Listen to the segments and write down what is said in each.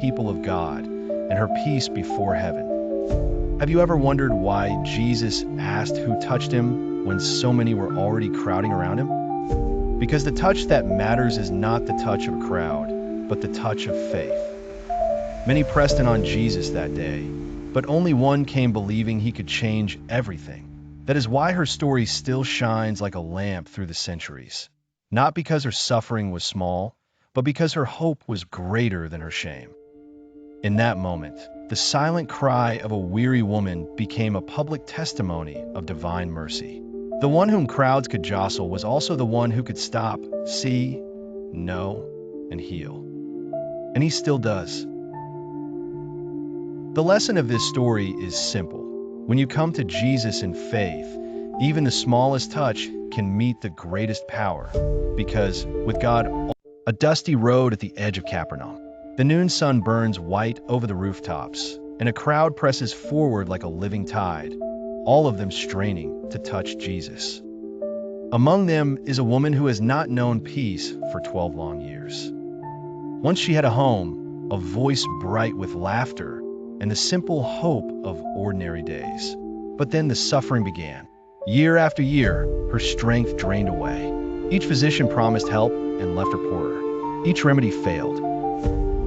people of God and her peace before heaven. Have you ever wondered why Jesus asked who touched him when so many were already crowding around him? Because the touch that matters is not the touch of a crowd, but the touch of faith. Many pressed in on Jesus that day, but only one came believing he could change everything. That is why her story still shines like a lamp through the centuries. Not because her suffering was small, but because her hope was greater than her shame. In that moment, the silent cry of a weary woman became a public testimony of divine mercy. The one whom crowds could jostle was also the one who could stop, see, know, and heal. And he still does. The lesson of this story is simple. When you come to Jesus in faith, even the smallest touch can meet the greatest power. Because, with God, a dusty road at the edge of Capernaum, the noon sun burns white over the rooftops, and a crowd presses forward like a living tide, all of them straining to touch Jesus. Among them is a woman who has not known peace for 12 long years. Once she had a home, a voice bright with laughter, and the simple hope of ordinary days. But then the suffering began. Year after year, her strength drained away. Each physician promised help and left her poorer. Each remedy failed.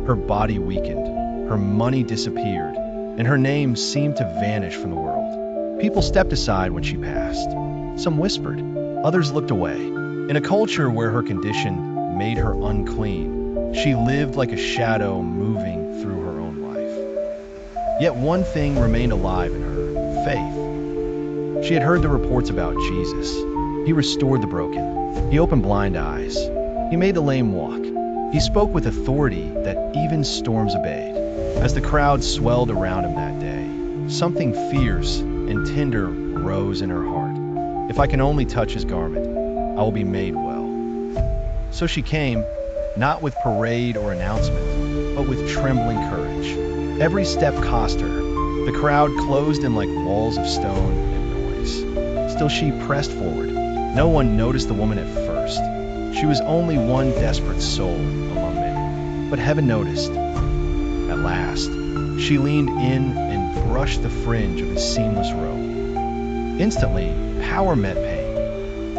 Her body weakened, her money disappeared, and her name seemed to vanish from the world. People stepped aside when she passed. Some whispered, others looked away. In a culture where her condition made her unclean, she lived like a shadow moving through her own life. Yet one thing remained alive in her, faith. She had heard the reports about Jesus. He restored the broken. He opened blind eyes. He made the lame walk. He spoke with authority that even storms obeyed. As the crowd swelled around him that day, something fierce and tender rose in her heart. If I can only touch his garment, I will be made well. So she came, not with parade or announcement, but with trembling courage. Every step cost her. The crowd closed in like walls of stone and noise. Still she pressed forward. No one noticed the woman at first. She was only one desperate soul among many. But heaven noticed. At last, she leaned in and brushed the fringe of his seamless robe. Instantly, power met pain.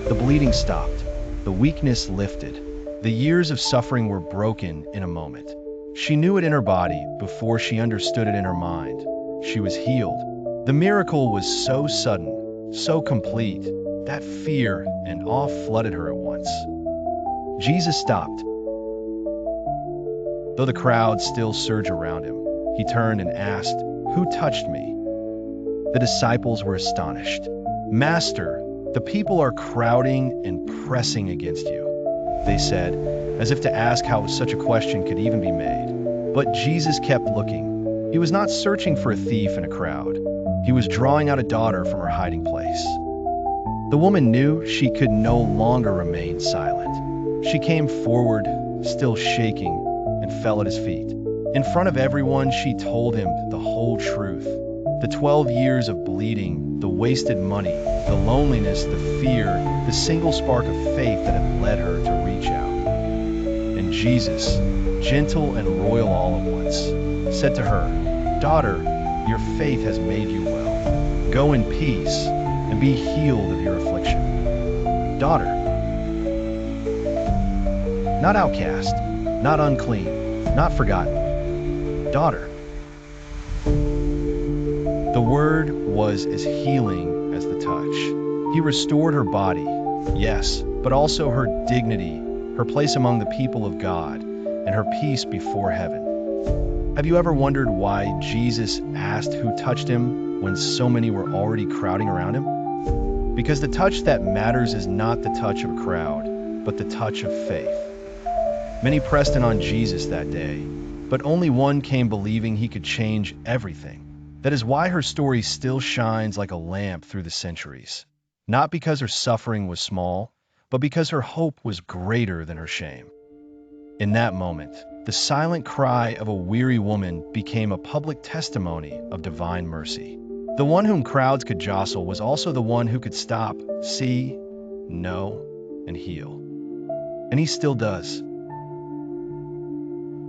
The bleeding stopped. The weakness lifted. The years of suffering were broken in a moment. She knew it in her body before she understood it in her mind. She was healed. The miracle was so sudden, so complete, that fear and awe flooded her at once. Jesus stopped. Though the crowd still surged around him, he turned and asked, "Who touched me?" The disciples were astonished. "Master, the people are crowding and pressing against you," they said, as if to ask how such a question could even be made. But Jesus kept looking. He was not searching for a thief in a crowd. He was drawing out a daughter from her hiding place. The woman knew she could no longer remain silent. She came forward, still shaking, and fell at his feet. In front of everyone, she told him the whole truth. The 12 years of bleeding, the wasted money, the loneliness, the fear, the single spark of faith that had led her to reach out. And Jesus, gentle and royal all at once, said to her, "Daughter, your faith has made you well. Go in peace and be healed of your affliction." Daughter. Not outcast, not unclean, not forgotten. Daughter. The word was as healing as the touch. He restored her body, yes, but also her dignity, her place among the people of God, and her peace before heaven. Have you ever wondered why Jesus asked who touched him when so many were already crowding around him? Because the touch that matters is not the touch of a crowd, but the touch of faith. Many pressed in on Jesus that day, but only one came believing he could change everything. That is why her story still shines like a lamp through the centuries. Not because her suffering was small, but because her hope was greater than her shame. In that moment, the silent cry of a weary woman became a public testimony of divine mercy. The one whom crowds could jostle was also the one who could stop, see, know, and heal. And he still does.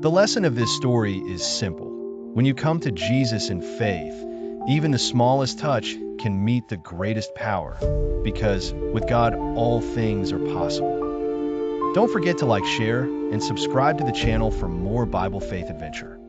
The lesson of this story is simple. When you come to Jesus in faith, even the smallest touch can meet the greatest power, because with God, all things are possible. Don't forget to like, share, and subscribe to the channel for more Bible faith adventure.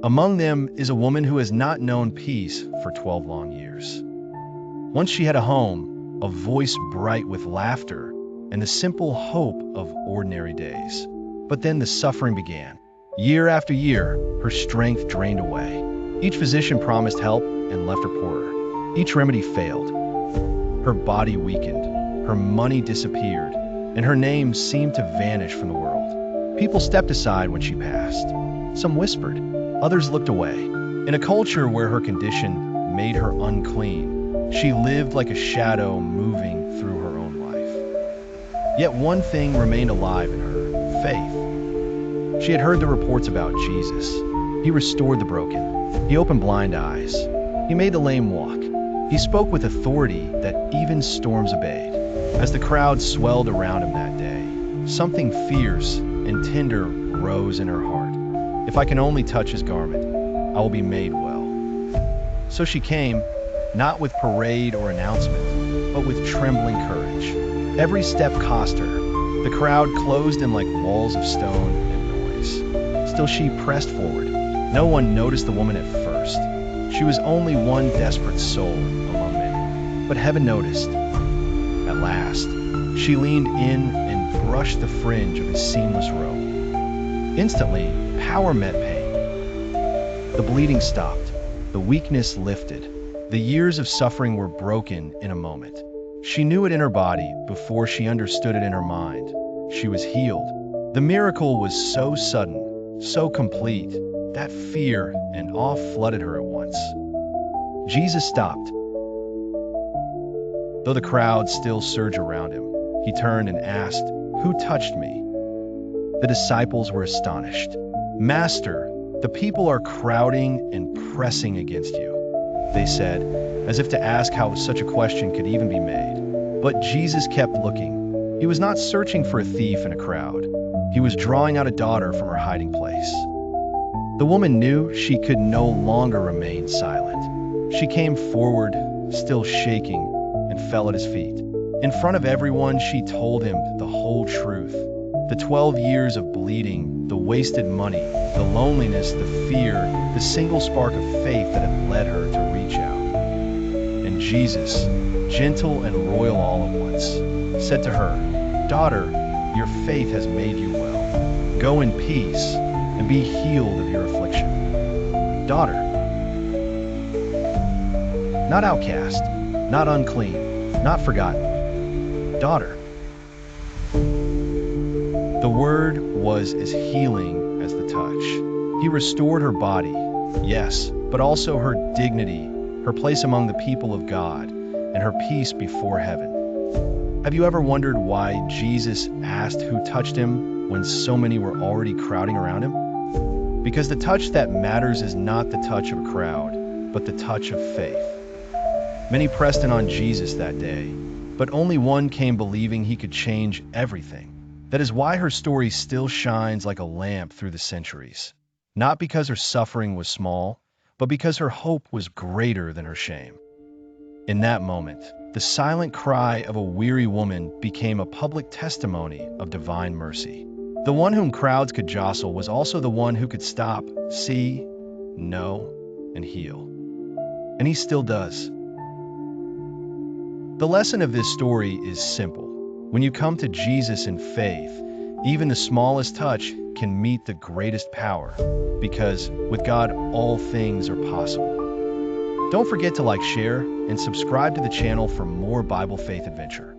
Among them is a woman who has not known peace for 12 long years. Once she had a home, a voice bright with laughter, and the simple hope of ordinary days. But then the suffering began. Year after year, her strength drained away. Each physician promised help and left her poorer. Each remedy failed. Her body weakened, her money disappeared, and her name seemed to vanish from the world. People stepped aside when she passed. Some whispered, others looked away. In a culture where her condition made her unclean, she lived like a shadow moving through her own life. Yet one thing remained alive in her: faith. She had heard the reports about Jesus. He restored the broken. He opened blind eyes. He made the lame walk. He spoke with authority that even storms obeyed. As the crowd swelled around him that day, something fierce and tender rose in her heart. If I can only touch his garment, I will be made well. So she came, not with parade or announcement, but with trembling courage. Every step cost her. The crowd closed in like walls of stone and noise. Still she pressed forward. No one noticed the woman at first. She was only one desperate soul among many. But heaven noticed. At last, she leaned in and brushed the fringe of his seamless robe. Instantly, power met pain. The bleeding stopped. The weakness lifted. The years of suffering were broken in a moment. She knew it in her body before she understood it in her mind. She was healed. The miracle was so sudden, so complete, that fear and awe flooded her at once. Jesus stopped. Though the crowd still surged around him, he turned and asked, "Who touched me?" The disciples were astonished. "Master, the people are crowding and pressing against you," they said, as if to ask how such a question could even be made. But Jesus kept looking. He was not searching for a thief in a crowd. He was drawing out a daughter from her hiding place. The woman knew she could no longer remain silent. She came forward, still shaking, and fell at his feet. In front of everyone, she told him the whole truth. The 12 years of bleeding, the wasted money, the loneliness, the fear, the single spark of faith that had led her to reach out. And Jesus, gentle and royal all at once, said to her, "Daughter, your faith has made you well. Go in peace and be healed of your affliction." Daughter. Not outcast, not unclean, not forgotten. Daughter. The word was as healing as the touch. He restored her body, yes, but also her dignity, her place among the people of God, and her peace before heaven. Have you ever wondered why Jesus asked who touched him when so many were already crowding around him? Because the touch that matters is not the touch of a crowd, but the touch of faith. Many pressed in on Jesus that day, but only one came believing he could change everything. That is why her story still shines like a lamp through the centuries. Not because her suffering was small, but because her hope was greater than her shame. In that moment, the silent cry of a weary woman became a public testimony of divine mercy. The one whom crowds could jostle was also the one who could stop, see, know, and heal. And he still does. The lesson of this story is simple. When you come to Jesus in faith, even the smallest touch can meet the greatest power, because with God, all things are possible. Don't forget to like, share, and subscribe to the channel for more Bible faith adventure.